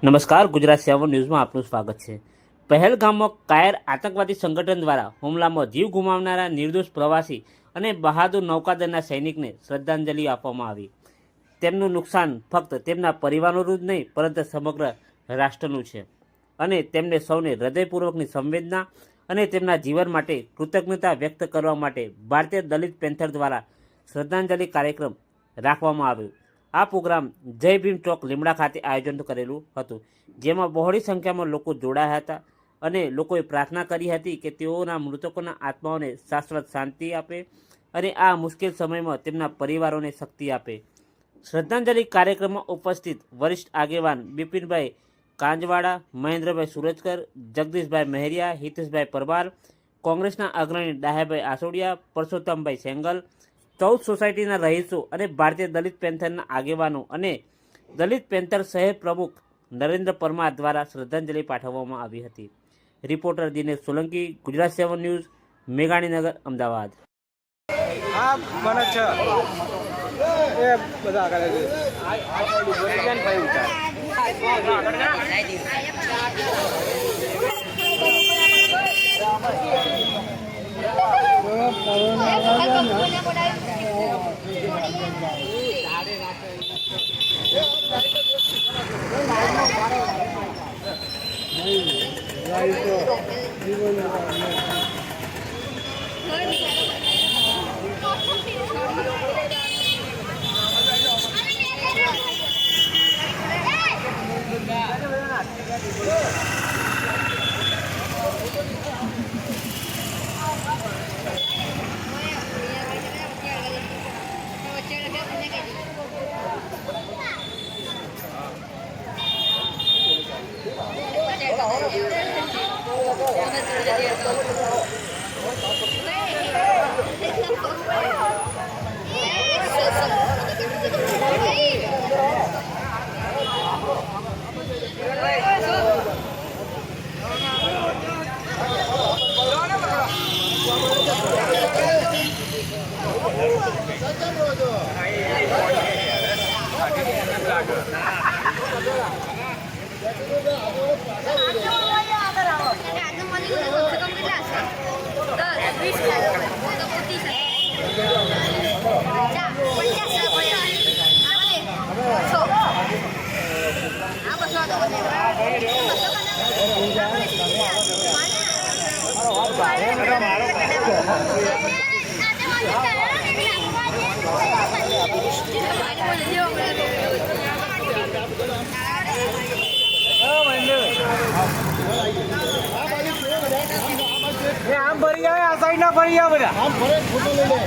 નમસ્કાર, ગુજરાત 7 ન્યૂઝમાં આપનું સ્વાગત છે। પહેલગામમાં કાયર આતંકવાદી સંગઠન દ્વારા હુમલામાં જીવ ગુમાવનારા નિર્દોષ પ્રવાસી અને બહાદુર નૌકાદળના સૈનિકને શ્રદ્ધાંજલિ આપવામાં આવી। તેમનું નુકસાન ફક્ત તેમના પરિવારોનું જ નહીં પરંતુ સમગ્ર રાષ્ટ્રનું છે અને તેમને સૌને હૃદયપૂર્વકની સંવેદના અને તેમના જીવન માટે કૃતજ્ઞતા વ્યક્ત કરવા માટે ભારતીય દલિત પેન્થર દ્વારા શ્રદ્ધાંજલિ કાર્યક્રમ રાખવામાં આવ્યો। આ પ્રોગ્રામ જય ભીમ ચોક લીમડા ખાતે આયોજન કરેલું હતું, જેમાં બહોળી સંખ્યામાં લોકો જોડાયા હતા અને લોકોએ પ્રાર્થના કરી હતી કે તેઓના મૃતકોના આત્માઓને શાશ્વત શાંતિ આપે અને આ મુશ્કેલ સમયમાં તેમના પરિવારોને શક્તિ આપે। શ્રદ્ધાંજલિ કાર્યક્રમમાં ઉપસ્થિત વરિષ્ઠ આગેવાન બિપિનભાઈ કાંજવાડા, મહેન્દ્રભાઈ સુરજકર, જગદીશભાઈ મહેરિયા, હિતેશભાઈ પરમાર, કોંગ્રેસના અગ્રણી ડાહ્યાભાઈ આસોડિયા, પરસોત્તમભાઈ સેંગલ, 14 સોસાયટીના રહીશો અને ભારતીય દલિત પેન્થરના આગેવાનો અને દલિત પેન્થર શહેર પ્રમુખ નરેન્દ્ર પરમાર દ્વારા શ્રદ્ધાંજલિ પાઠવવામાં આવી હતી। Reporter Dinesh Solanki, Gujarat 7 news, Meghaninagar, Ahmedabad. આમ ભરી આવે, આ સાઈડ ના ભરી આવે, આમ ફરે ફોટો લઈ લે।